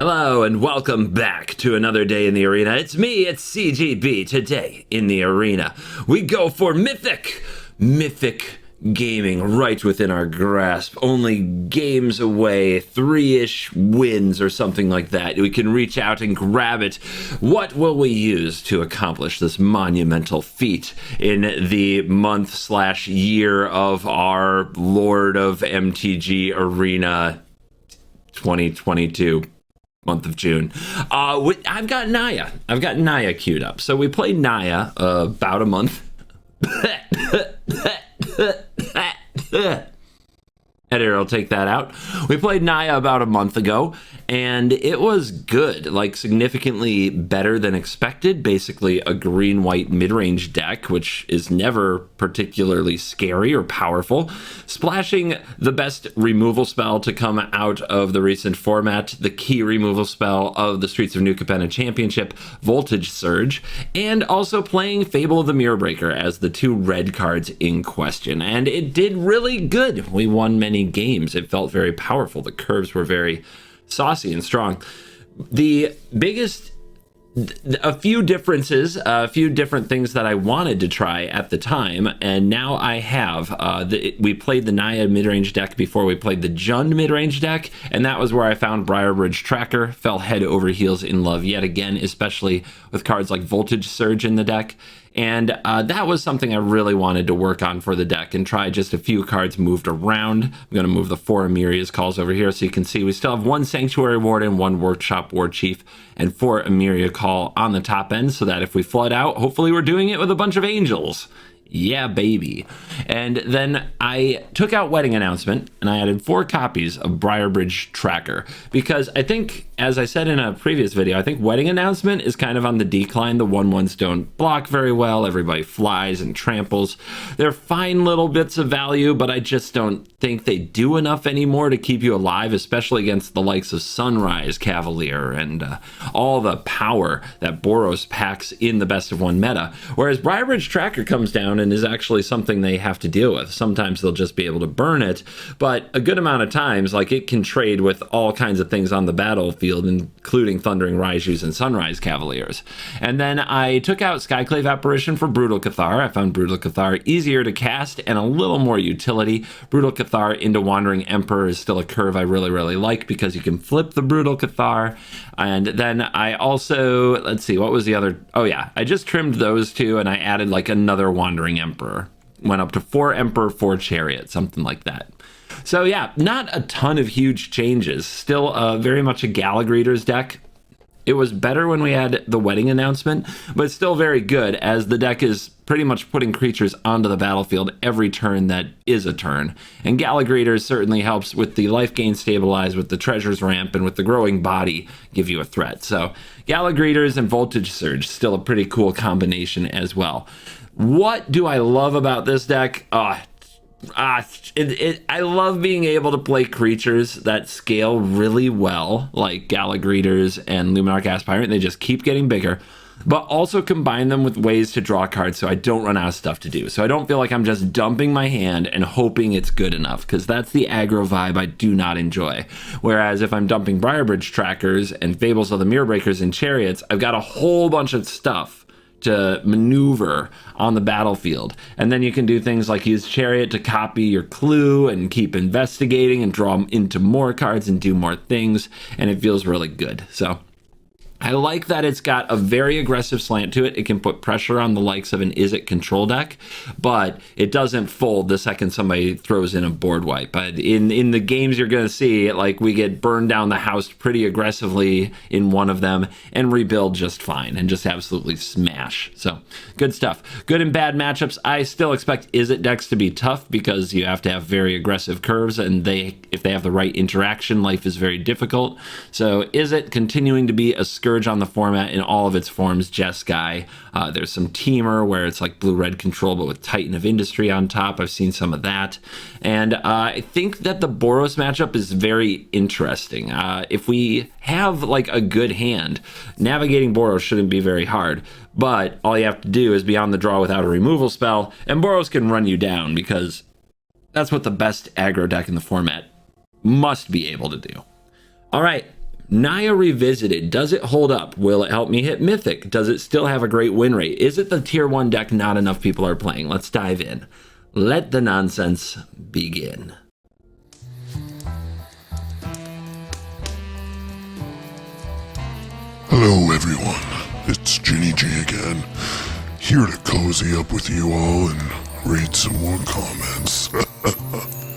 Hello and welcome back to another day in the arena. It's me, it's CGB. Today in the arena, we go for Mythic. Mythic gaming right within our grasp. Only games away, 3-ish wins or something like that. We can reach out and grab it. What will we use to accomplish this monumental feat in the month/year of our Lord of MTG Arena 2022? Month of June. I've got Naya. I've got Naya queued up. So we played Naya about a month. Editor will take that out. We played Naya about a month ago, and it was good, like significantly better than expected. Basically a green-white mid-range deck, which is never particularly scary or powerful. Splashing the best removal spell to come out of the recent format, the key removal spell of the Streets of New Capenna Championship, Voltage Surge, and also playing Fable of the Mirror Breaker as the two red cards in question. And it did really good. We won many games. It felt very powerful. The curves were very saucy and strong. The biggest, a few differences, a few different things that I wanted to try at the time, and now I have. We played the Naya midrange deck before we played the Jund midrange deck, and that was where I found Briarbridge Tracker, fell head over heels in love yet again, especially with cards like Voltage Surge in the deck. And that was something I really wanted to work on for the deck and try just a few cards moved around. I'm going to move the 4 Emeria's calls over here so you can see we still have 1 Sanctuary Warden, 1 Workshop War Chief, and 4 Emeria call on the top end so that if we flood out, hopefully we're doing it with a bunch of angels. Yeah, baby. And then I took out Wedding Announcement and I added 4 copies of Briarbridge Tracker because I think, as I said in a previous video, I think Wedding Announcement is kind of on the decline. The 1/1s don't block very well. Everybody flies and tramples. They're fine little bits of value, but I just don't think they do enough anymore to keep you alive, especially against the likes of Sunrise Cavalier and all the power that Boros packs in the best of 1 meta. Whereas Briarbridge Tracker comes down and is actually something they have to deal with. Sometimes they'll just be able to burn it, but a good amount of times, like, it can trade with all kinds of things on the battlefield, including Thundering Raijus and Sunrise Cavaliers. And then I took out Skyclave Apparition for Brutal Cathar. I found Brutal Cathar easier to cast and a little more utility. Brutal Cathar into Wandering Emperor is still a curve I really like because you can flip the Brutal Cathar. And then I also, let's see, what was the other? Oh yeah, I just trimmed those two and I added like another Wandering Emperor. Went up to 4 Emperor, 4 Chariot, something like that. So yeah, not a ton of huge changes. Still very much a Gallagreater's deck. It was better when we had the Wedding Announcement, but still very good as the deck is pretty much putting creatures onto the battlefield every turn that is a turn. And Gallagreater certainly helps with the life gain stabilize, with the treasures ramp, and with the growing body give you a threat. So Gallagreaters and Voltage Surge, still a pretty cool combination as well. What do I love about this deck? I love being able to play creatures that scale really well, like Gallagreaters and Luminarch Aspirant. They just keep getting bigger, but also combine them with ways to draw cards so I don't run out of stuff to do. So I don't feel like I'm just dumping my hand and hoping it's good enough, because that's the aggro vibe I do not enjoy. Whereas if I'm dumping Briarbridge Trackers and Fables of the Mirror Breakers and Chariots, I've got a whole bunch of stuff to maneuver on the battlefield. And then you can do things like use Chariot to copy your clue and keep investigating and draw them into more cards and do more things, and it feels really good. So I like that it's got a very aggressive slant to it. It can put pressure on the likes of an Izzet control deck, but it doesn't fold the second somebody throws in a board wipe. But in the games you're going to see, like, we get burned down the house pretty aggressively in one of them and rebuild just fine and just absolutely smash. So good stuff. Good and bad matchups. I still expect Izzet decks to be tough because you have to have very aggressive curves, and if they have the right interaction, life is very difficult. So Izzet continuing to be a scourge on the format in all of its forms. Jeskai. There's some Teamer where it's like blue-red control but with Titan of Industry on top. I've seen some of that. And I think that the Boros matchup is very interesting. If we have like a good hand, navigating Boros shouldn't be very hard. But all you have to do is be on the draw without a removal spell, and Boros can run you down, because that's what the best aggro deck in the format must be able to do. All right. Naya Revisited, does it hold up? Will it help me hit Mythic? Does it still have a great win rate? Is it the tier 1 deck not enough people are playing? Let's dive in. Let the nonsense begin. Hello everyone, it's Ginny G again, here to cozy up with you all and read some more comments.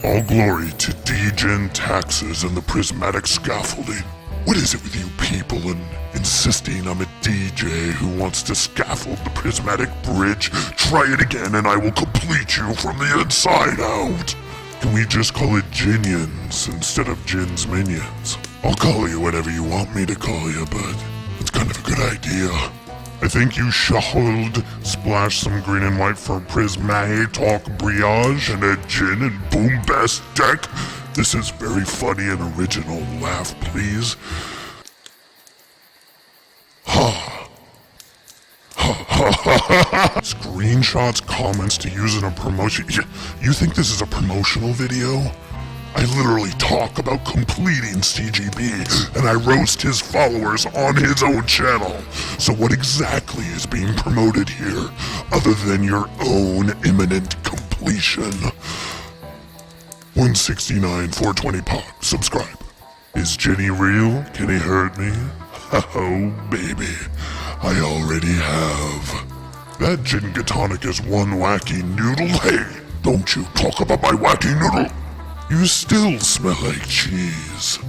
All glory to Degen taxes and the prismatic scaffolding. What is it with you people and insisting I'm a DJ who wants to scaffold the prismatic bridge? Try it again and I will complete you from the inside out. Can we just call it Ginions instead of Jin's Minions? I'll call you whatever you want me to call you, but it's kind of a good idea. I think you should splash some green and white for Prismatic Talk Brioche and a Gin and Boom Best deck. This is very funny and original. Laugh, please. Ha. Ha ha ha ha. Screenshots, comments to use in a promotion. You think this is a promotional video? I literally talk about completing CGB, and I roast his followers on his own channel. So what exactly is being promoted here, other than your own imminent completion? 169, 420 pop, subscribe. Is Jenny real? Can he hurt me? Oh, baby, I already have. That gin tonic is one wacky noodle. Hey, don't you talk about my wacky noodle. You still smell like cheese.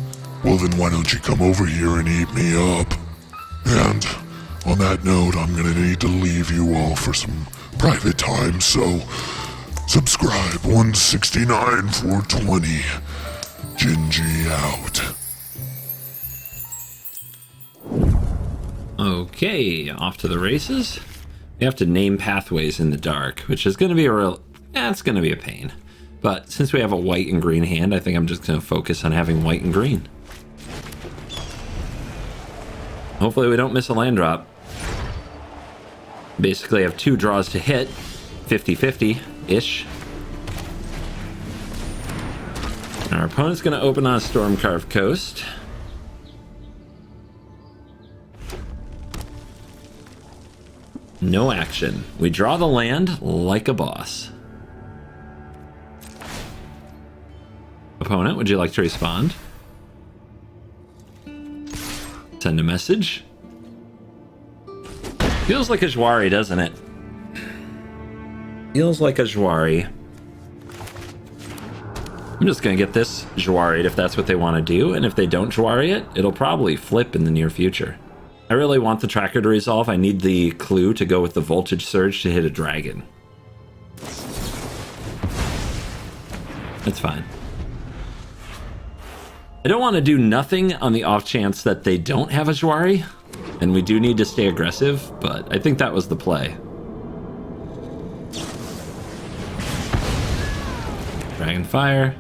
Well then why don't you come over here and eat me up? And on that note, I'm gonna need to leave you all for some private time, so subscribe. 169 420. Gingy out. Okay, off to the races. We have to name pathways in the dark, which is gonna be a real, it's gonna be a pain. But since we have a white and green hand, I think I'm just going to focus on having white and green. Hopefully we don't miss a land drop. Basically I have 2 draws to hit, 50-50-ish. Our opponent's going to open on Stormcarved Coast. No action. We draw the land like a boss. Opponent, would you like to respond? Send a message. Feels like a Jwari, doesn't it? Feels like a Jwari. I'm just gonna get this Jwari'd if that's what they want to do, and if they don't Jwari it, it'll probably flip in the near future. I really want the tracker to resolve. I need the clue to go with the voltage surge to hit a dragon. That's fine. I don't want to do nothing on the off chance that they don't have a Jwari, and we do need to stay aggressive, but I think that was the play. Dragonfire.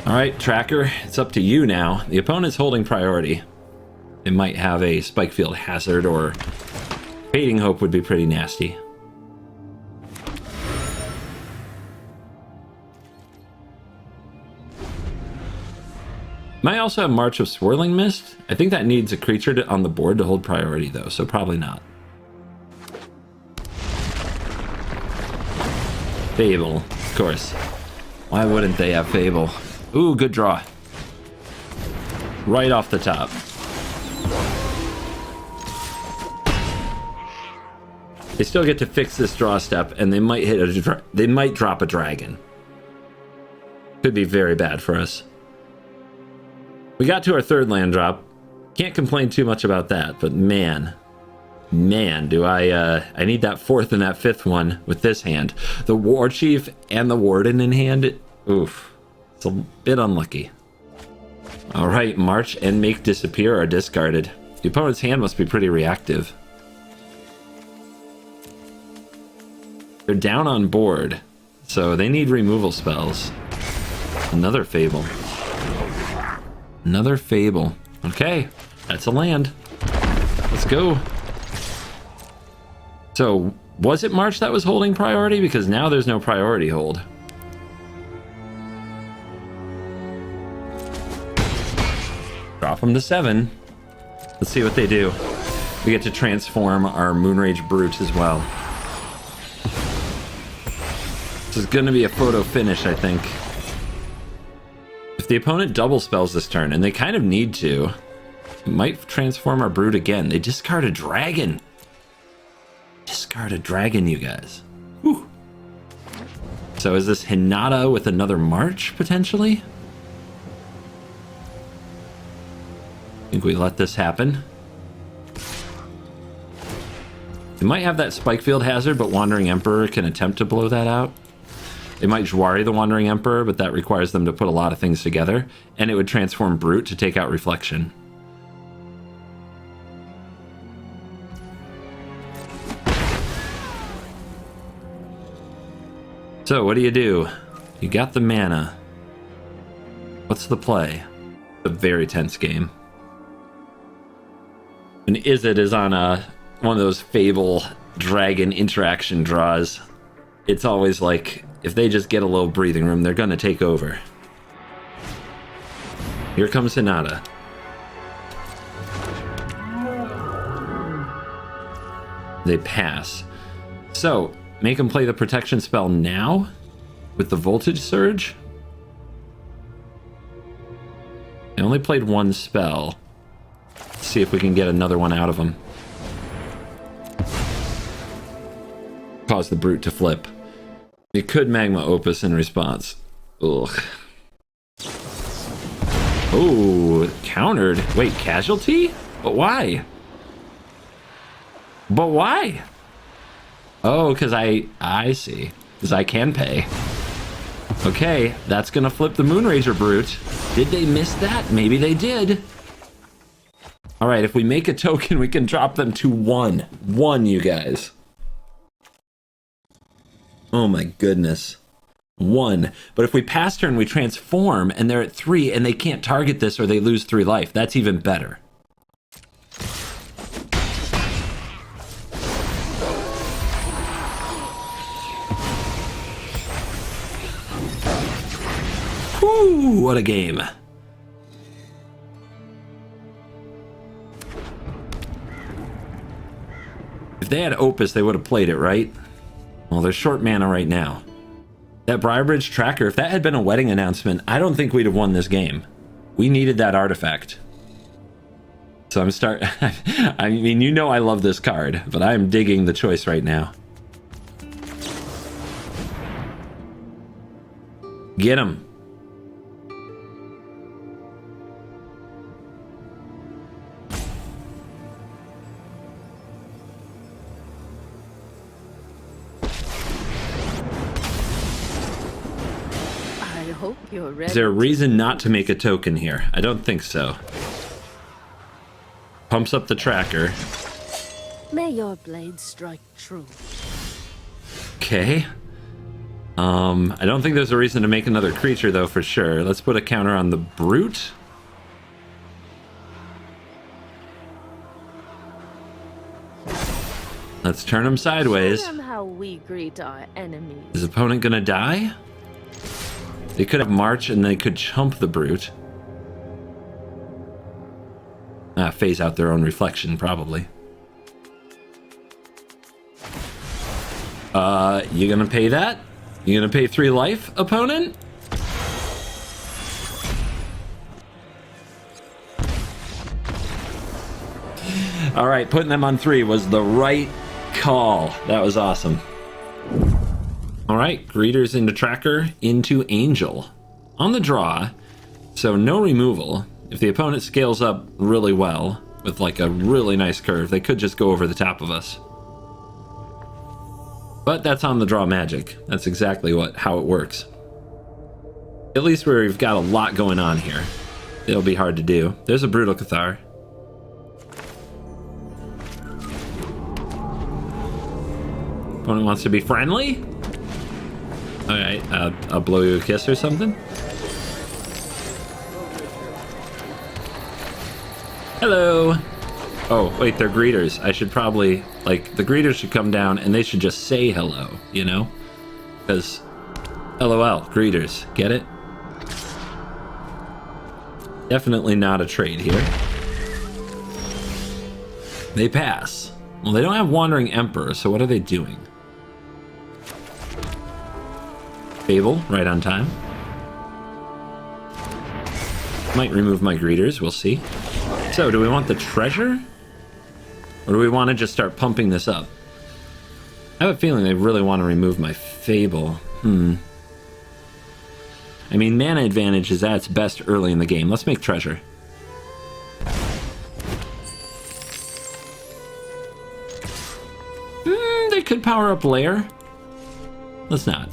Alright, Tracker, it's up to you now. The opponent's holding priority. They might have a Spikefield Hazard, or Fading Hope would be pretty nasty. Might also have March of Swirling Mist. I think that needs a creature on the board to hold priority though, so probably not. Fable, of course. Why wouldn't they have Fable? Ooh, good draw. Right off the top. They still get to fix this draw step, and they might drop a dragon. Could be very bad for us. We got to our 3rd land drop. Can't complain too much about that, but man, do I need that 4th and that 5th one with this hand. The War Chief and the Warden in hand, oof, it's a bit unlucky. All right, March and Make Disappear are discarded. The opponent's hand must be pretty reactive. They're down on board, so they need removal spells. Another Fable. Another Fable. Okay, that's a land. Let's go. So, was it March that was holding priority? Because now there's no priority hold. Drop them to 7. Let's see what they do. We get to transform our Moonrage Brute as well. This is going to be a photo finish, I think. If the opponent double spells this turn, and they kind of need to, it might transform our Brute again. They discard a dragon. Discard a dragon, you guys. Whew. So is this Hinata with another March, potentially? I think we let this happen. They might have that Spike Field Hazard, but Wandering Emperor can attempt to blow that out. They might Jwari the Wandering Emperor, but that requires them to put a lot of things together, and it would transform Brute to take out Reflection. So, what do? You got the mana. What's the play? It's a very tense game. And Izzet is on one of those Fable Dragon interaction draws. It's always like, if they just get a little breathing room, they're going to take over. Here comes Hinata. They pass. So, make them play the protection spell now with the Voltage Surge. They only played one spell. Let's see if we can get another one out of them. Cause the Brute to flip. It could Magma Opus in response. Ugh. Oh, countered. Wait, casualty? But why? But why? Oh, because I see. Because I can pay. Okay, that's gonna flip the Moonrager Brute. Did they miss that? Maybe they did. Alright, if we make a token, we can drop them to 1. 1, you guys. Oh my goodness. 1. But if we pass turn, we transform, and they're at 3, and they can't target this or they lose 3 life. That's even better. Whew, what a game. If they had Opus, they would have played it, right? Well, they're short mana right now. That Briarbridge Tracker, if that had been a wedding announcement, I don't think we'd have won this game. We needed that artifact. So I mean, you know I love this card, but I am digging the choice right now. Get him. Is there a reason not to make a token here? I don't think so. Pumps up the tracker. May your blade strike true. Okay. I don't think there's a reason to make another creature, though, for sure. Let's put a counter on the Brute. Let's turn him sideways. Show them how we greet our enemies. Is the opponent gonna die? They could have March and they could chump the Brute. Phase out their own reflection, probably. You gonna pay that? You gonna pay 3 life, opponent? Alright, putting them on 3 was the right call. That was awesome. Alright, Greeters into Tracker, into Angel. On the draw, so no removal. If the opponent scales up really well, with like a really nice curve, they could just go over the top of us. But that's on the draw magic. That's exactly how it works. At least where we've got a lot going on here. It'll be hard to do. There's a Brutal Cathar. Opponent wants to be friendly? Alright, I'll blow you a kiss or something. Hello! Oh, wait, they're greeters. I should probably, like, the greeters should come down and they should just say hello, you know? Because, LOL, greeters, get it? Definitely not a trade here. They pass. Well, they don't have Wandering Emperor, so what are they doing? Fable, right on time. Might remove my greeters, we'll see. So, do we want the treasure? Or do we want to just start pumping this up? I have a feeling they really want to remove my Fable. I mean, mana advantage is at its best early in the game. Let's make treasure. They could power up Lair. Let's not.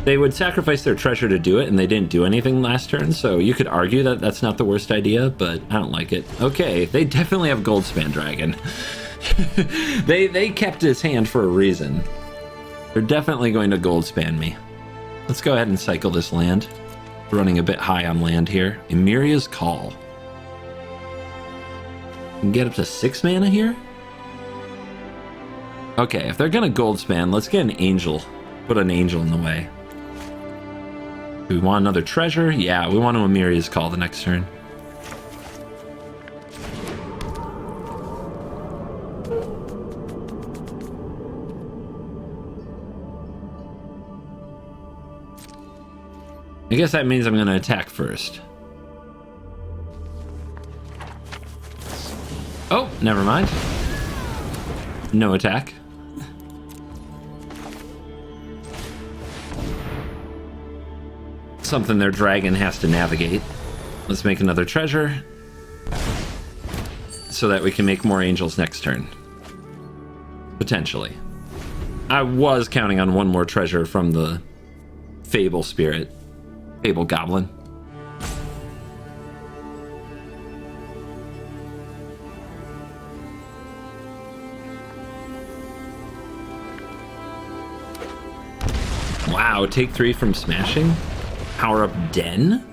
They would sacrifice their treasure to do it, and they didn't do anything last turn, so you could argue that that's not the worst idea, but I don't like it. Okay, they definitely have Goldspan Dragon. They kept his hand for a reason. They're definitely going to Goldspan me. Let's go ahead and cycle this land. Running a bit high on land here. Emiria's Call. We can get up to 6 mana here? Okay, if they're gonna Goldspan, let's get an Angel. Put an Angel in the way. Do we want another treasure? Yeah, we want to Emiria's Call the next turn. I guess that means I'm going to attack first. Oh, never mind. No attack. Something their dragon has to navigate. Let's make another treasure so that we can make more angels next turn. Potentially. I was counting on one more treasure from the Fable Spirit. Fable Goblin. Wow, take 3 from smashing? Power up Den?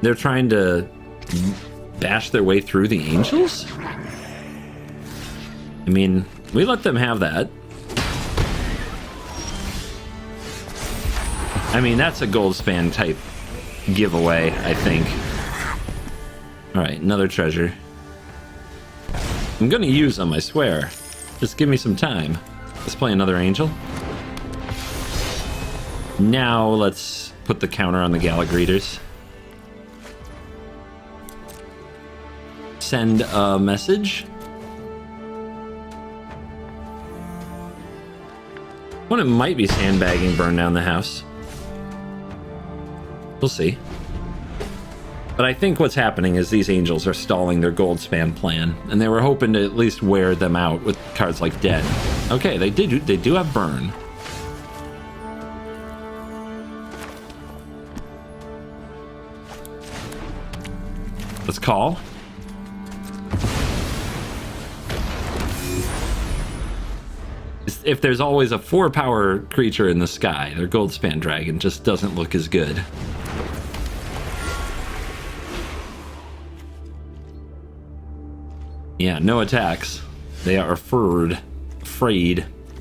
They're trying to bash their way through the angels? I mean, we let them have that. I mean, that's a Goldspan type giveaway, I think. Alright, another treasure. I'm gonna use them, I swear. Just give me some time. Let's play another angel. Now let's put the counter on the Gallic Greeters. Send a message. One, it might be sandbagging, burn down the house. We'll see. But I think what's happening is these angels are stalling their Goldspan plan, and they were hoping to at least wear them out with cards like Dead. Okay, they do have burn. Let's call. If there's always a 4-power creature in the sky, their Goldspan Dragon just doesn't look as good. Yeah, no attacks. They are afraid.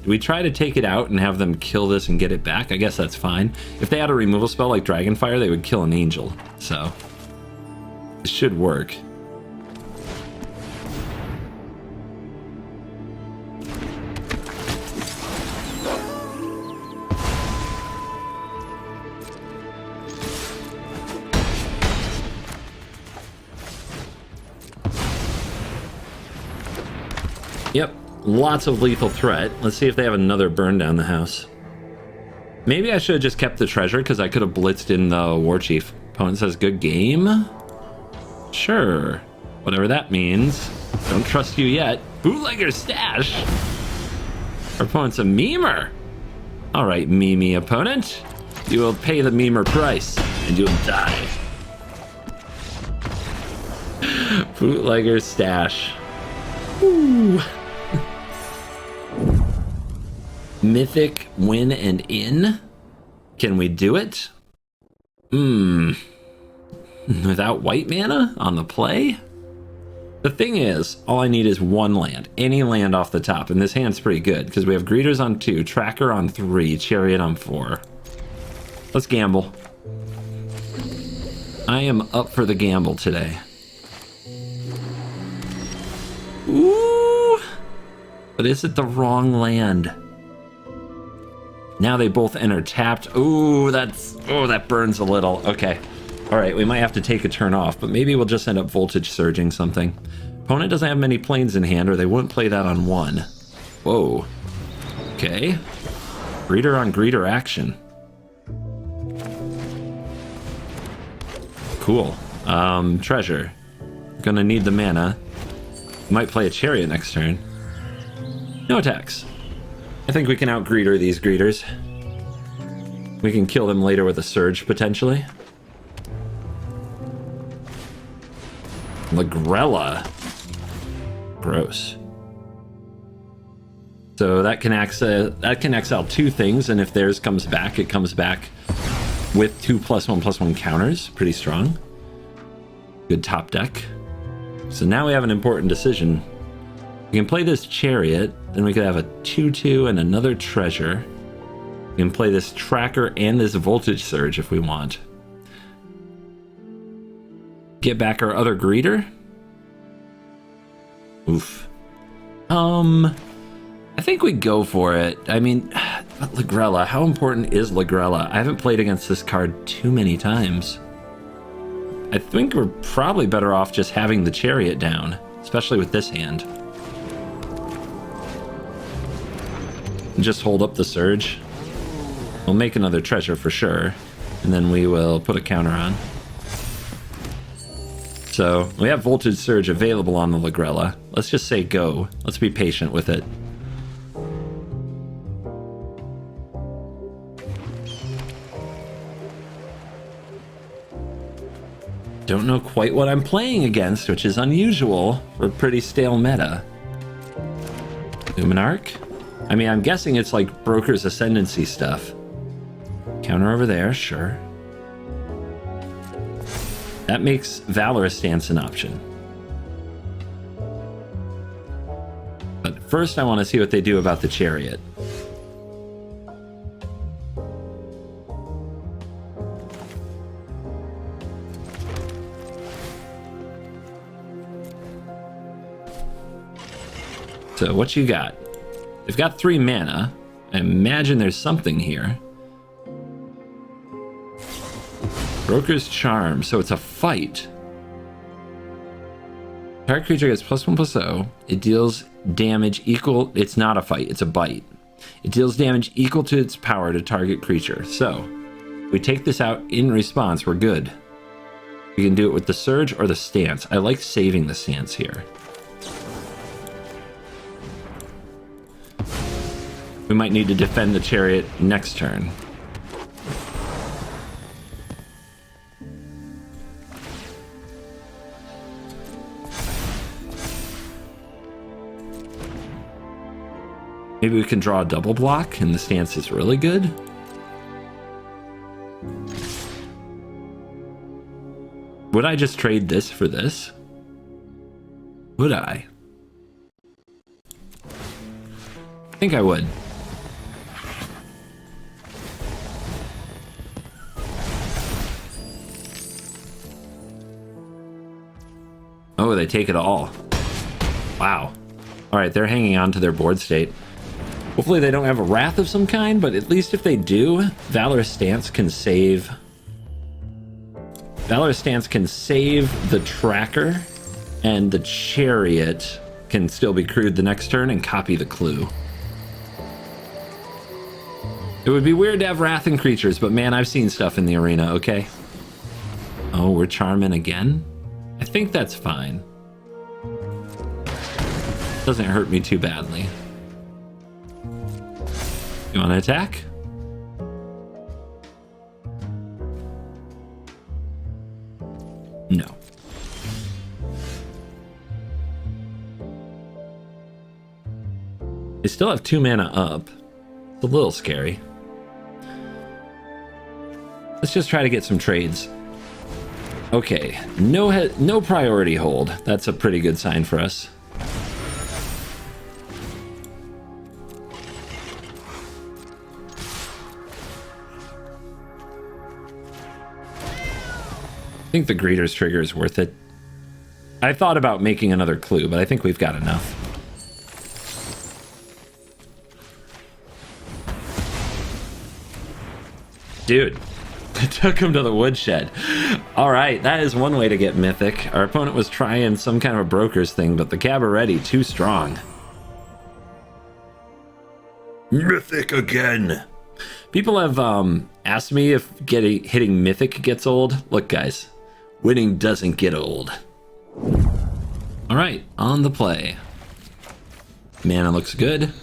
Do we try to take it out and have them kill this and get it back? I guess that's fine. If they had a removal spell like Dragonfire, they would kill an angel. So, it should work. Yep, lots of lethal threat. Let's see if they have another burn down the house. Maybe I should have just kept the treasure because I could have blitzed in the War Chief. Opponent says good game? Sure. Whatever that means. Don't trust you yet. Bootlegger stash? Our opponent's a memer. Alright, meme opponent. You will pay the memer price, and you'll die. Bootlegger stash. Ooh. Mythic win and in. Can we do it? Without white mana on the play? The thing is, all I need is one land. Any land off the top, and this hand's pretty good because we have Greeters on 2, Tracker on 3, Chariot on 4. Let's gamble. I am up for the gamble today. Ooh! But is it the wrong land? Now they both enter tapped. Ooh, that burns a little. Okay. All right, we might have to take a turn off, but maybe we'll just end up voltage surging something. Opponent doesn't have many planes in hand, or they wouldn't play that on one. Whoa. Okay. Greeter on greeter action. Cool. Treasure. Gonna need the mana. Might play a chariot next turn. No attacks. I think we can out-greeter these greeters. We can kill them later with a surge, potentially. Lagrella. Gross. So that can exile two things, and if theirs comes back, it comes back with 2+1/+1 counters. Pretty strong. Good top deck. So now we have an important decision. We can play this chariot, then we could have a 2/2 and another treasure. We can play this tracker and this voltage surge if we want. Get back our other greeter. Oof. I think we go for it. I mean, Lagrella, how important is Lagrella? I haven't played against this card too many times. I think we're probably better off just having the chariot down, especially with this hand. And just hold up the surge. We'll make another treasure for sure, and then we will put a counter on. So we have voltage surge available on the Lagrella. Let's just say go. Let's be patient with it. Don't know quite what I'm playing against, which is unusual for pretty stale meta. Luminarch? I mean, I'm guessing it's like Broker's Ascendancy stuff. Counter over there, sure. That makes Valorous Stance an option. But first I want to see what they do about the chariot. So what you got? They've got 3 mana. I imagine there's something here. Broker's Charm, so it's a fight. Target creature gets +1/+0. It deals damage equal... It's not a fight, it's a bite. It deals damage equal to its power to target creature. So, if we take this out in response, we're good. We can do it with the Surge or the Stance. I like saving the Stance here. We might need to defend the chariot next turn. Maybe we can draw a double block and the stance is really good. Would I just trade this for this? Would I? I think I would. Oh, they take it all. Wow. All right, they're hanging on to their board state. Hopefully they don't have a Wrath of some kind, but at least if they do, Valorous Stance can save... Valorous Stance can save the tracker, and the chariot can still be crewed the next turn and copy the clue. It would be weird to have Wrath and creatures, but man, I've seen stuff in the arena, okay? Oh, we're charming again? I think that's fine. Doesn't hurt me too badly. You want to attack? No. They still have 2 mana up. It's a little scary. Let's just try to get some trades. Okay, no priority hold. That's a pretty good sign for us. think the Greeter's trigger is worth it. I thought about making another clue, but I think we've got enough. Dude, I took him to the woodshed. All right, that is one way to get Mythic. Our opponent was trying some kind of a broker's thing, but the Cabaretti, too strong. Mythic again. People have asked me if hitting Mythic gets old. Look, guys, winning doesn't get old. All right, on the play. Mana looks good.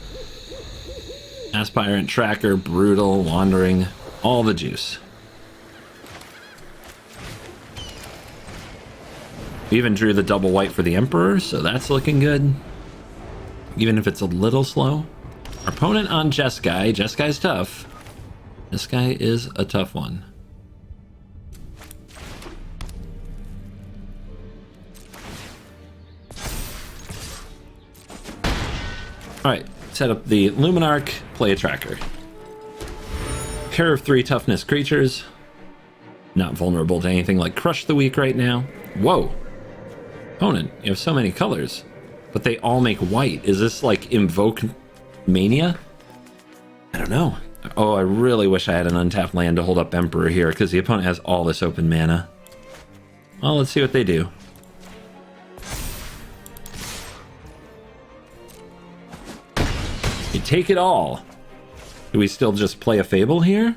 Aspirant, Tracker, Brutal, Wandering, all the juice. We even drew the double white for the Emperor, so that's looking good. Even if it's a little slow. Our opponent on Jeskai. Jeskai's tough. This guy is a tough one. Alright, set up the Luminarch, play a Tracker. Pair of 3 toughness creatures. Not vulnerable to anything like Crush the Weak right now. Whoa. Opponent, you have so many colors, but they all make white. Is this like Invoke Mania? I don't know. Oh, I really wish I had an untapped land to hold up Emperor here, because the opponent has all this open mana. Well, let's see what they do. You take it all. Do we still just play a Fable here?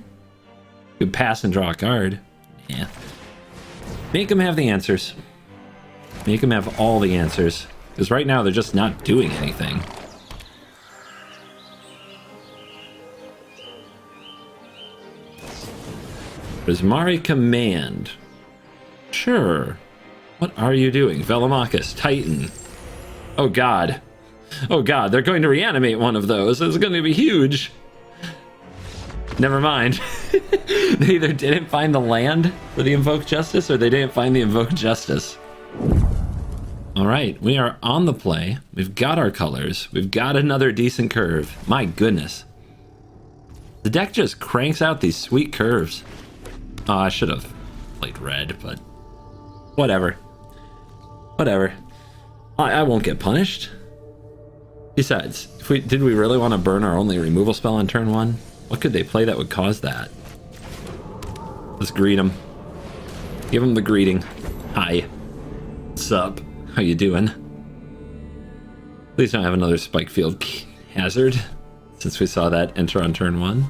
Could pass and draw a card. Yeah. Make them have the answers. Make them have all the answers. Because right now they're just not doing anything. Prismari Command. Sure. What are you doing? Velomachus, Titan. Oh god. Oh god, they're going to reanimate one of those. It's going to be huge. Never mind. They either didn't find the land for the Invoke Justice, or they didn't find the Invoke Justice. Alright, we are on the play. We've got our colors. We've got another decent curve. My goodness. The deck just cranks out these sweet curves. Oh, I should have played red, but whatever. Whatever. I won't get punished. Besides, did we really want to burn our only removal spell on turn 1? What could they play that would cause that? Let's greet them. Give them the greeting. Hi. What's up? How you doing? Please don't have another Spikefield Hazard, since we saw that enter on turn 1.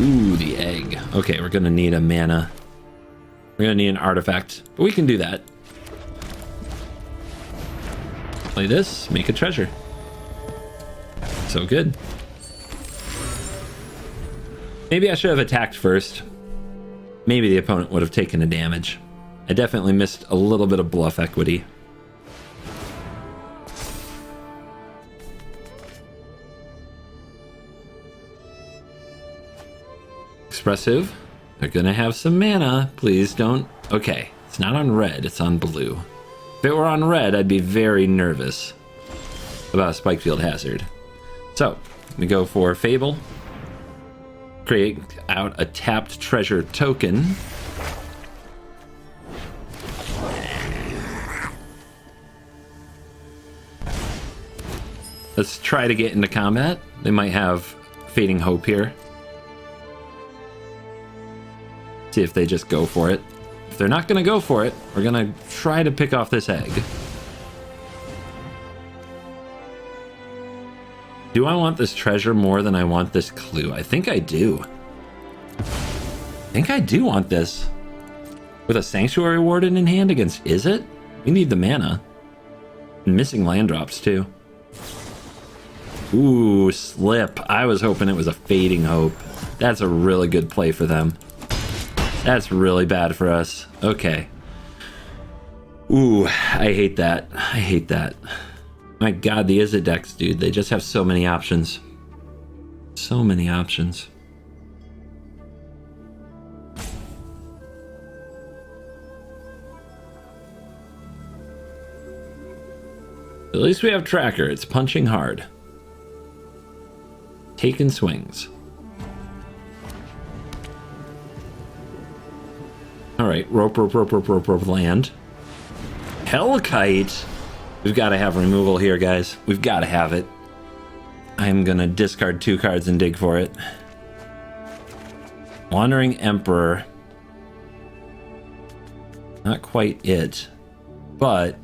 Ooh, the egg. Okay, we're gonna need a mana. We're gonna need an artifact, but we can do that. Play this, make a treasure. So good. Maybe I should have attacked first. Maybe the opponent would have taken a damage. I definitely missed a little bit of bluff equity. Expressive. They're gonna have some mana. Please don't. Okay, it's not on red, it's on blue. If it were on red, I'd be very nervous about a Spikefield Hazard. So, we go for Fable. Create out a tapped treasure token. Let's try to get into combat. They might have Fading Hope here. See if they just go for it. If they're not gonna go for it, we're gonna try to pick off this egg. Do I want this treasure more than I want this clue? I think I do. I think I do want this. With a Sanctuary Warden in hand against Izzet? We need the mana. And missing land drops too. Ooh, slip. I was hoping it was a Fading Hope. That's a really good play for them. That's really bad for us. Okay. Ooh, I hate that. I hate that. My god, the Izzet decks, dude. They just have so many options. So many options. At least we have Tracker. It's punching hard. Taking swings. All right, rope, land. Hellkite. We've got to have removal here, guys. We've got to have it. I'm gonna discard 2 cards and dig for it. Wandering Emperor. Not quite it, but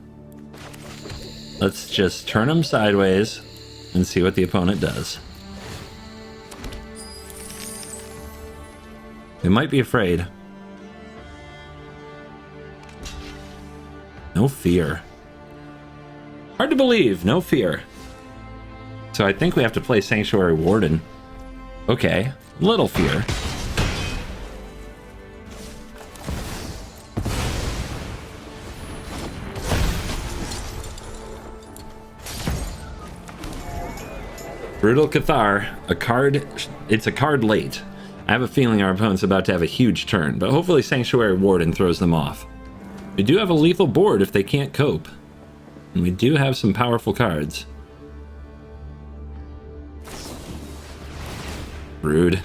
let's just turn him sideways and see what the opponent does. They might be afraid. No fear. Hard to believe, no fear. So I think we have to play Sanctuary Warden. Okay, little fear. Brutal Cathar, a card, it's a card late. I have a feeling our opponent's about to have a huge turn, but hopefully Sanctuary Warden throws them off. We do have a lethal board if they can't cope. And we do have some powerful cards. Rude.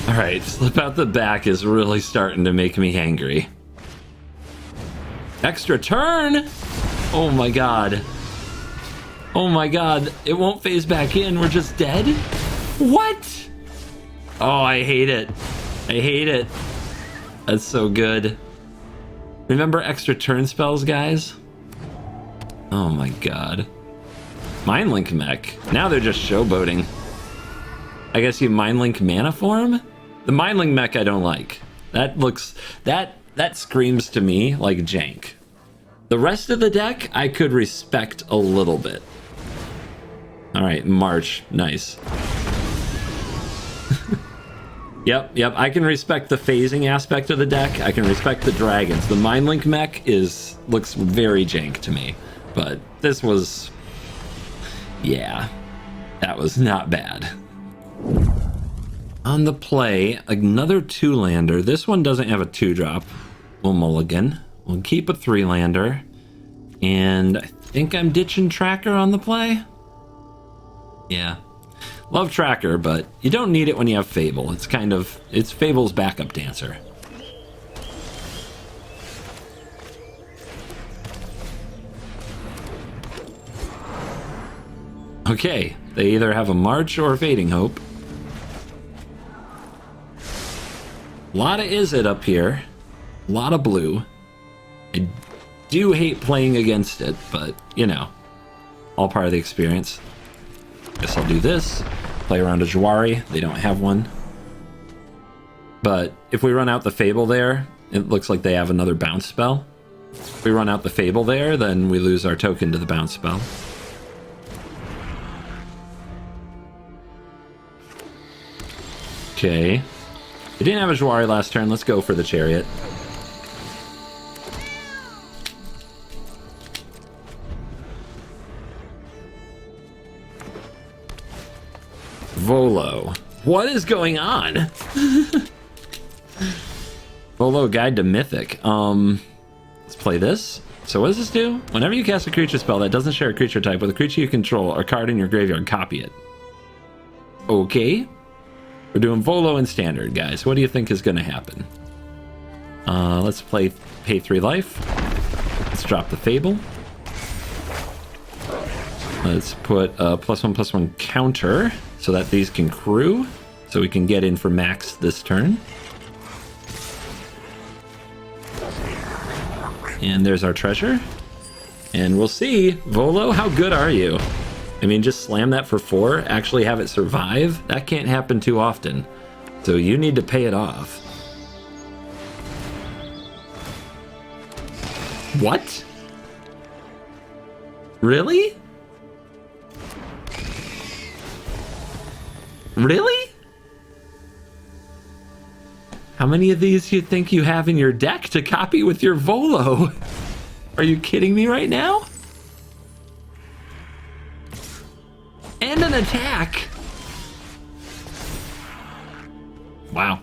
Alright, slip out the back is really starting to make me angry. Extra turn! Oh my god. Oh my god, it won't phase back in, we're just dead? What? Oh, I hate it. I hate it. That's so good. Remember extra turn spells, guys? Oh my god. Mindlink mech. Now they're just showboating. I guess you Mindlink mana form? The Mindlink mech I don't like. That looks... That screams to me like jank. The rest of the deck I could respect a little bit. Alright, March. Nice. Yep, I can respect the phasing aspect of the deck. I can respect the dragons. The Mindlink mech looks very jank to me. But this was... Yeah. That was not bad. On the play, another 2-lander. This one doesn't have a 2-drop. We'll mulligan. We'll keep a 3-lander. And I think I'm ditching Tracker on the play. Yeah. Love Tracker, but you don't need it when you have Fable. It's Fable's backup dancer. Okay, they either have a March or a Fading Hope. A lot of Izzet up here. A lot of blue. I do hate playing against it, but, you know, all part of the experience. Guess I'll do this. Play around a Jawari. They don't have one. But if we run out the Fable there, it looks like they have another bounce spell. If we run out the Fable there, then we lose our token to the bounce spell. Okay. They didn't have a Jawari last turn. Let's go for the Chariot. Volo. What is going on? Volo Guide to Mythic. Let's play this. So what does this do? Whenever you cast a creature spell that doesn't share a creature type with a creature you control or card in your graveyard, copy it. Okay. We're doing Volo in Standard, guys. What do you think is going to happen? Let's pay 3 life. Let's drop the Fable. Let's put a +1/+1 counter so that these can crew, so we can get in for max this turn. And there's our treasure. And we'll see. Volo, how good are you? I mean, just slam that for 4, actually have it survive? That can't happen too often. So you need to pay it off. What? Really? Really? How many of these do you think you have in your deck to copy with your Volo? Are you kidding me right now? And an attack. Wow.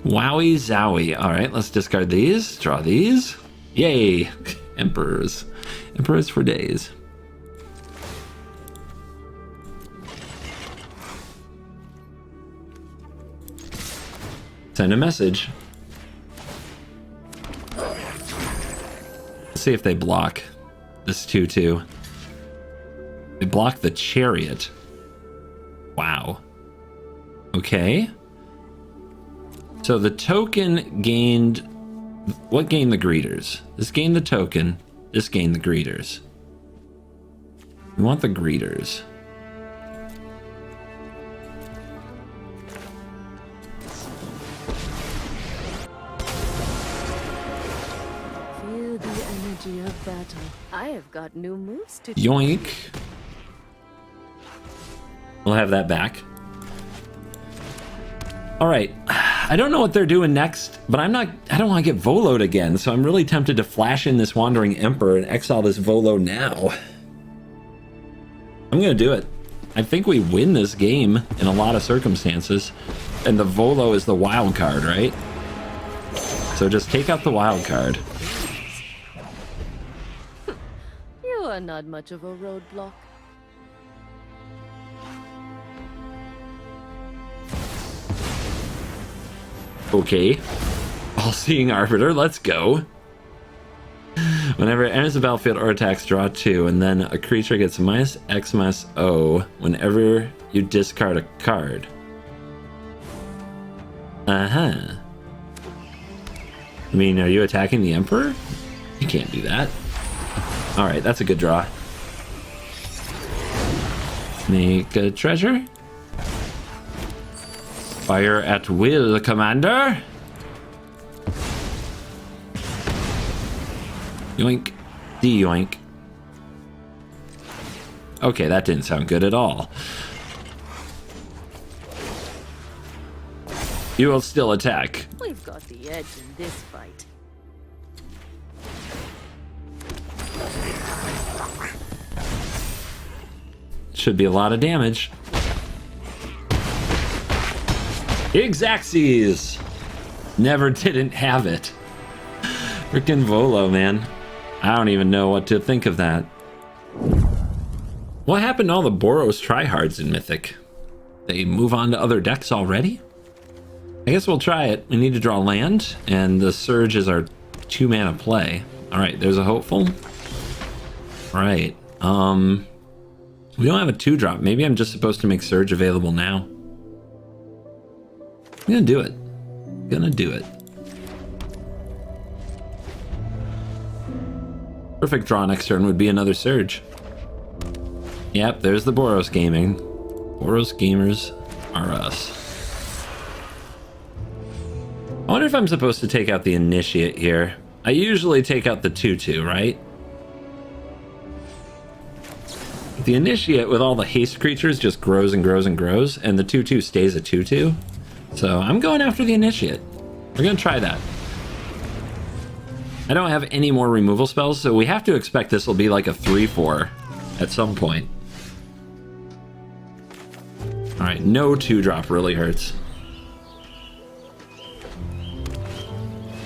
Wowie zowie. All right, let's discard these. Draw these. Yay. Emperors. Emperors for days. Send a message. Let's see if they block this 2/2. They block the chariot. Wow. Okay. So the token gained... What gained the greeters? This gained the token. This gained the greeters. We want the greeters. Feel the energy of battle. I have got new moves to... Yoink. We'll have that back. All right. I don't know what they're doing next, but I don't want to get Voloed again, so I'm really tempted to flash in this Wandering Emperor and exile this Volo now. I'm going to do it. I think we win this game in a lot of circumstances, and the Volo is the wild card, right? So just take out the wild card. You are not much of a roadblock. Okay. All-Seeing Arbiter, let's go. Whenever it enters the battlefield or attacks, draw 2, and then a creature gets -X/-O whenever you discard a card. Uh-huh. I mean, are you attacking the Emperor? You can't do that. Alright, that's a good draw. Make a treasure. Fire at will, Commander. Yoink. De-yoink. Okay, that didn't sound good at all. You will still attack. We've got the edge in this fight. Should be a lot of damage. Xaxes! Never didn't have it. Frickin' Volo, man. I don't even know what to think of that. What happened to all the Boros tryhards in Mythic? They move on to other decks already? I guess we'll try it. We need to draw land, and the Surge is our 2-mana play. Alright, there's a hopeful. Alright, we don't have a 2-drop. Maybe I'm just supposed to make Surge available now. I'm gonna do it. Gonna do it. Perfect draw next turn would be another Surge. Yep, there's the Boros gaming. Boros gamers are us. I wonder if I'm supposed to take out the Initiate here. I usually take out the 2/2, right? The Initiate with all the haste creatures just grows and grows and grows, and the 2/2 stays a 2/2. So I'm going after the Initiate. We're gonna try that. I don't have any more removal spells, so we have to expect this will be like a 3/4 at some point. Alright, no 2-drop really hurts.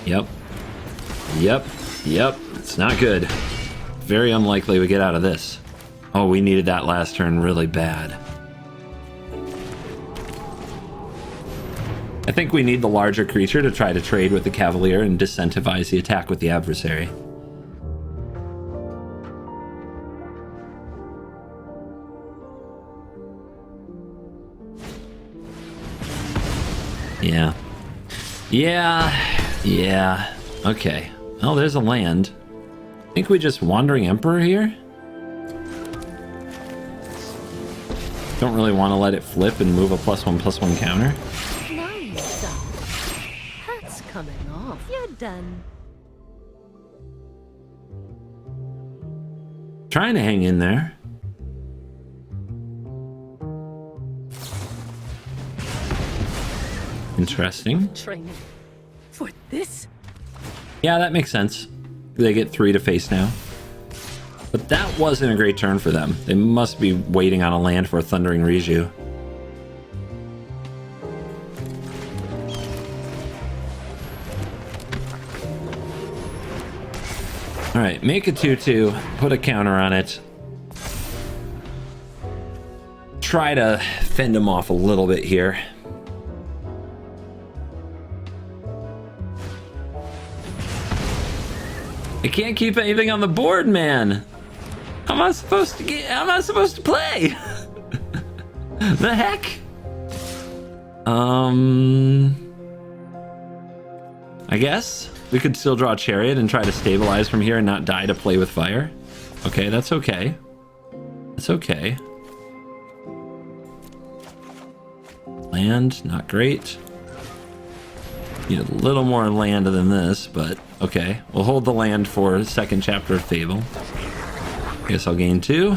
Yep. Yep. Yep. It's not good. Very unlikely we get out of this. Oh, we needed that last turn really bad. I think we need the larger creature to try to trade with the Cavalier and disincentivize the attack with the adversary. Yeah. Yeah. Okay. Oh, there's a land. I think we just Wandering Emperor here? Don't really want to let it flip and move a +1/+1 counter. Nice. That's coming off. You're done. Trying to hang in there. Interesting. Training for this. Yeah, that makes sense. They get 3 to face now. But that wasn't a great turn for them. They must be waiting on a land for a Thundering Riju. Alright, make a 2/2, put a counter on it. Try to fend them off a little bit here. I can't keep anything on the board, man. How am I supposed to get? How am I supposed to play? The heck? I guess we could still draw a Chariot and try to stabilize from here and not die to play with fire. Okay, that's okay. It's okay. Land, not great. Need a little more land than this, but okay. We'll hold the land for second chapter of Fable. Guess I'll gain 2.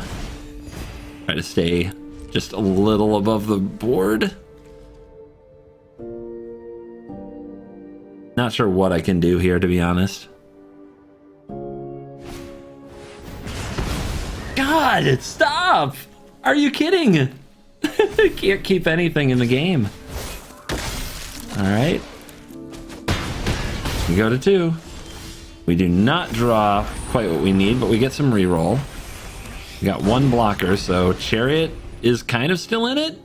Try to stay just a little above the board. Not sure what I can do here, to be honest. God, stop! Are you kidding? I can't keep anything in the game. Alright. We go to 2. We do not draw quite what we need, but we get some reroll. We got 1 blocker, so Chariot is kind of still in it.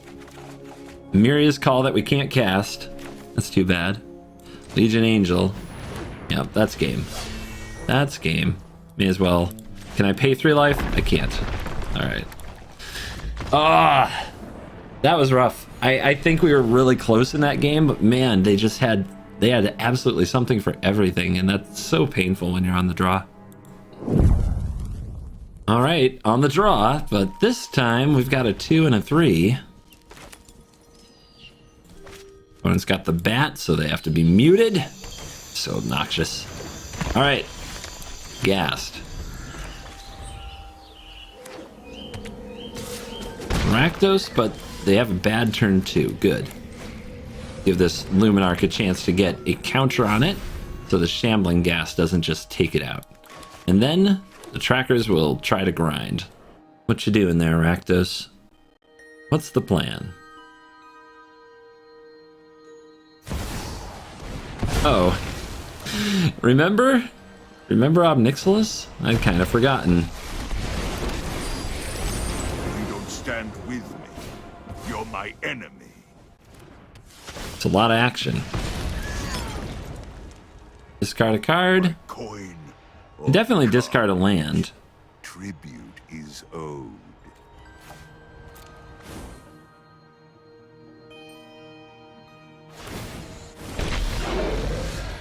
Miria's Call that we can't cast. That's too bad. Legion Angel. Yep, that's game. That's game. May as well. Can I pay 3 life? I can't. Alright. Ah! That was rough. I think we were really close in that game, but man, they had absolutely something for everything, and that's so painful when you're on the draw. Alright, on the draw, but this time we've got a 2 and a 3. Opponent's got the bat, so they have to be muted. So obnoxious. Alright. Gassed. Rakdos, but they have a bad turn too. Good. Give this Luminarch a chance to get a counter on it, so the Shambling Gas doesn't just take it out. And then the trackers will try to grind. What you doing there, Rakdos? What's the plan? Oh. Remember? Remember Obnixilis? I'd kind of forgotten. You don't stand with me. You're my enemy. It's a lot of action. Discard a card. Coin. Definitely discard a land. Tribute is owed.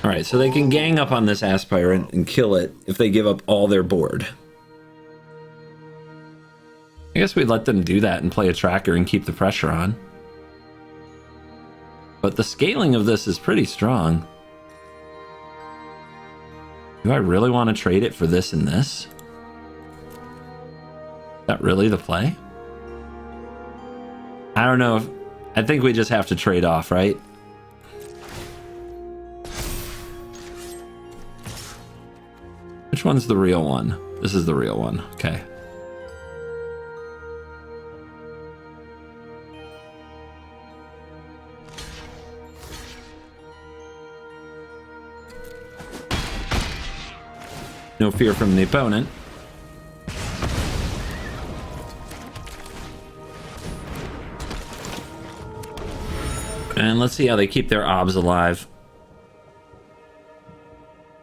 Alright, so they can gang up on this Aspirant and kill it if they give up all their board. I guess we'd let them do that and play a tracker and keep the pressure on. But the scaling of this is pretty strong. Do I really want to trade it for this and this? Is that really the play? I don't know. I think we just have to trade off, right? Which one's the real one? This is the real one. Okay. No fear from the opponent. And let's see how they keep their obs alive.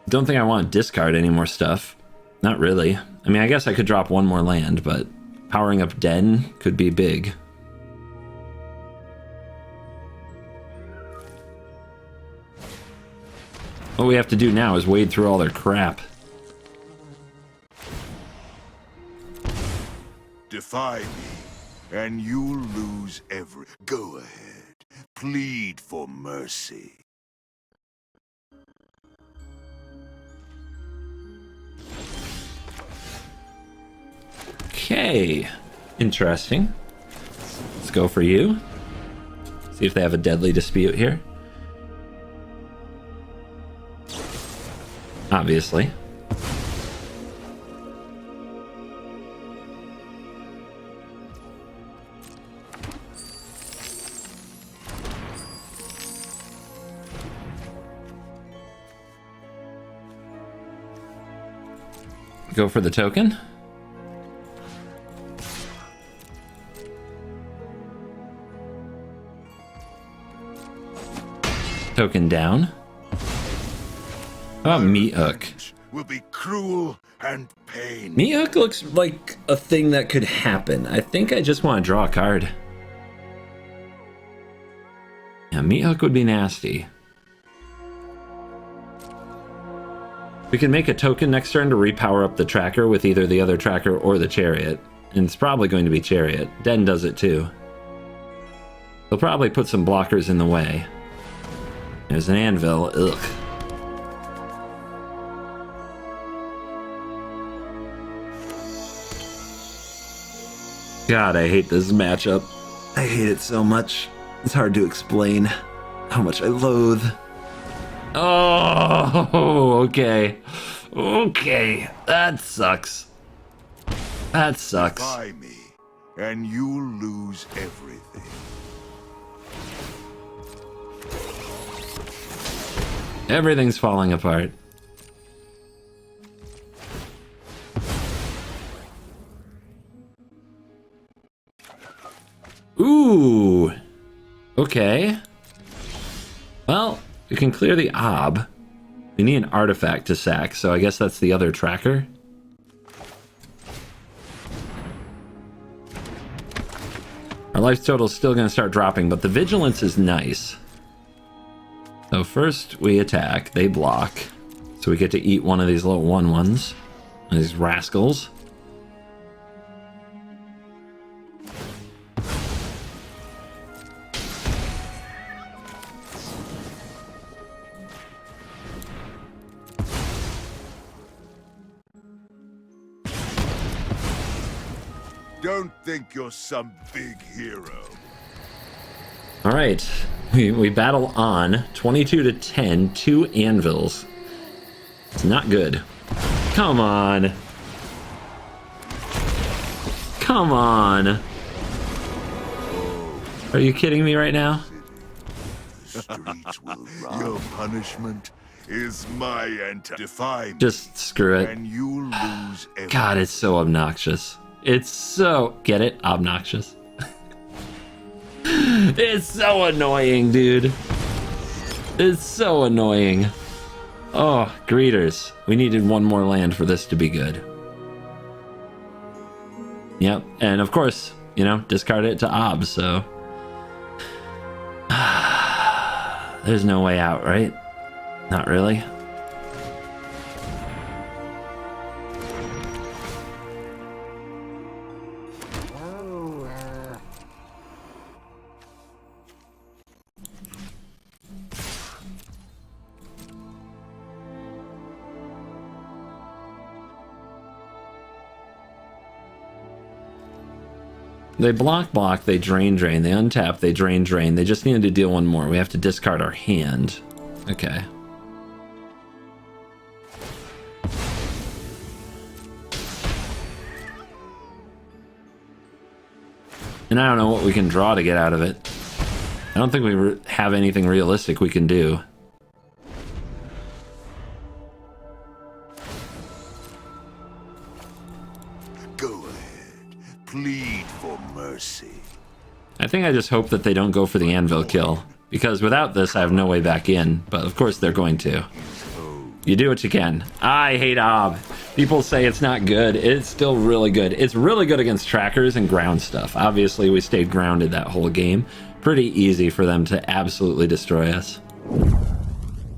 Don't think I want to discard any more stuff. Not really. I mean, I guess I could drop 1 more land, but powering up Den could be big. What we have to do now is wade through all their crap. Defy me, and you'll lose every... Go ahead. Plead for mercy. Okay. Interesting. Let's go for you. See if they have a deadly dispute here. Obviously. Go for the token. Token down. How about Meat Hook? will be cruel and painful. Mythic looks like a thing that could happen. I think I just want to draw a card. Yeah, Mythic would be nasty. We can make a token next turn to repower up the tracker with either the other tracker or the chariot. And it's probably going to be chariot. Den does it too. They'll probably put some blockers in the way. There's an anvil. Ugh. God, I hate this matchup. I hate it so much. It's hard to explain how much I loathe. Oh, okay. Okay. That sucks. That sucks. Defy me, and you'll lose everything. Everything's falling apart. Ooh. Okay. Well, we can clear the ob. We need an artifact to sack, so I guess that's the other tracker. Our life total is still going to start dropping, but the vigilance is nice. So first we attack, they block. So we get to eat one of these little 1/1s. These rascals. Don't think you're some big hero. All right, we battle on 22 to 10, 2 anvils. It's not good. Come on. Come on. Are you kidding me right now? The streets will run. Your punishment is my enter. Defy me, Just screw it. and you'll lose everything. God, it's so obnoxious. It's so... Get it? Obnoxious. It's so annoying, dude. It's so annoying. Oh, greeters. We needed one more land for this to be good. Yep, and of course, you know, discard it to ob, so... There's no way out, right? Not really. They block, they drain, they untap, they drain. They just needed to deal one more. We have to discard our hand. Okay. And I don't know what we can draw to get out of it. I don't think we have anything realistic we can do. Go ahead. Plead for mercy. I think I just hope that they don't go for the anvil kill, because without this I have no way back in, but of course they're going to. You do what you can. I hate ob. People say it's not good. It's still really good. It's really good against trackers and ground stuff. Obviously we stayed grounded that whole game. Pretty easy for them to absolutely destroy us.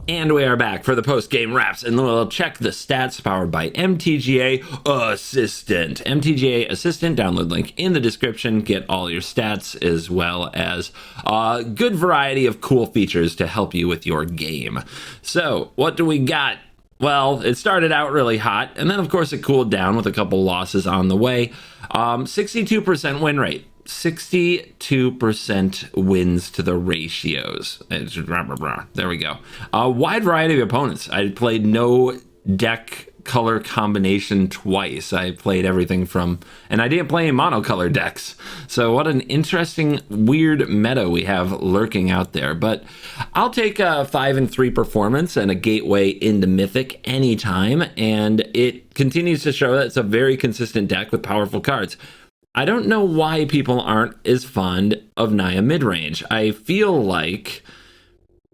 And we are back for the post-game wraps, and we'll check the stats powered by MTGA Assistant. MTGA Assistant, download link in the description. Get all your stats as well as a good variety of cool features to help you with your game. So, what do we got? Well, it started out really hot, and then of course it cooled down with a couple losses on the way. 62% win rate. 62% wins to the ratios. There we go. A wide variety of opponents. I played no deck color combination twice. I played everything from, and I didn't play any monocolor decks. So what an interesting, weird meta we have lurking out there. But I'll take a 5-3 performance and a gateway into Mythic anytime. And it continues to show that it's a very consistent deck with powerful cards. I don't know why people aren't as fond of Naya Midrange. I feel like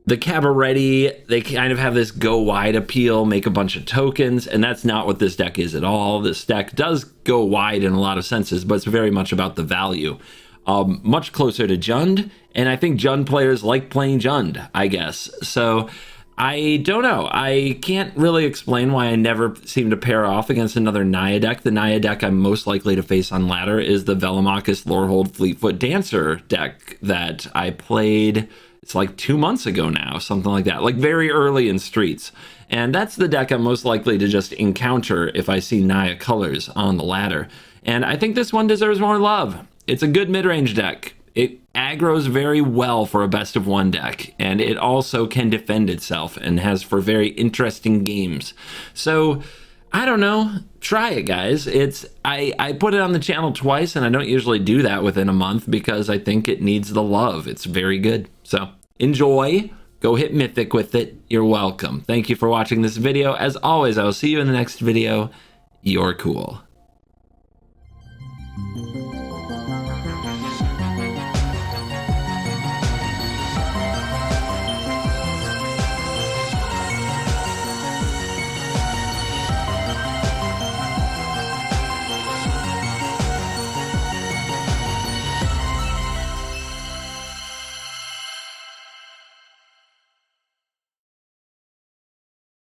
The Cabaretti, they kind of have this go wide appeal, make a bunch of tokens, and that's not what this deck is at all. This deck does go wide in a lot of senses, but it's very much about the value. Much closer to Jund, and I think Jund players like playing Jund, I guess. So I don't know. I can't really explain why I never seem to pair off against another Naya deck. The Naya deck I'm most likely to face on ladder is the Velomachus Lorehold Fleetfoot Dancer deck that I played, it's like 2 months ago now, something like that, like very early in Streets. And that's the deck I'm most likely to just encounter if I see Naya colors on the ladder. And I think this one deserves more love. It's a good mid-range deck. It aggroes very well for a best of one deck, and it also can defend itself and has for very interesting games. So I don't know, try it, guys. I put it on the channel twice, and I don't usually do that within a month because I think it needs the love. It's very good. So enjoy, go hit Mythic with it. You're welcome. Thank you for watching this video. As always, I will see you in the next video. You're cool.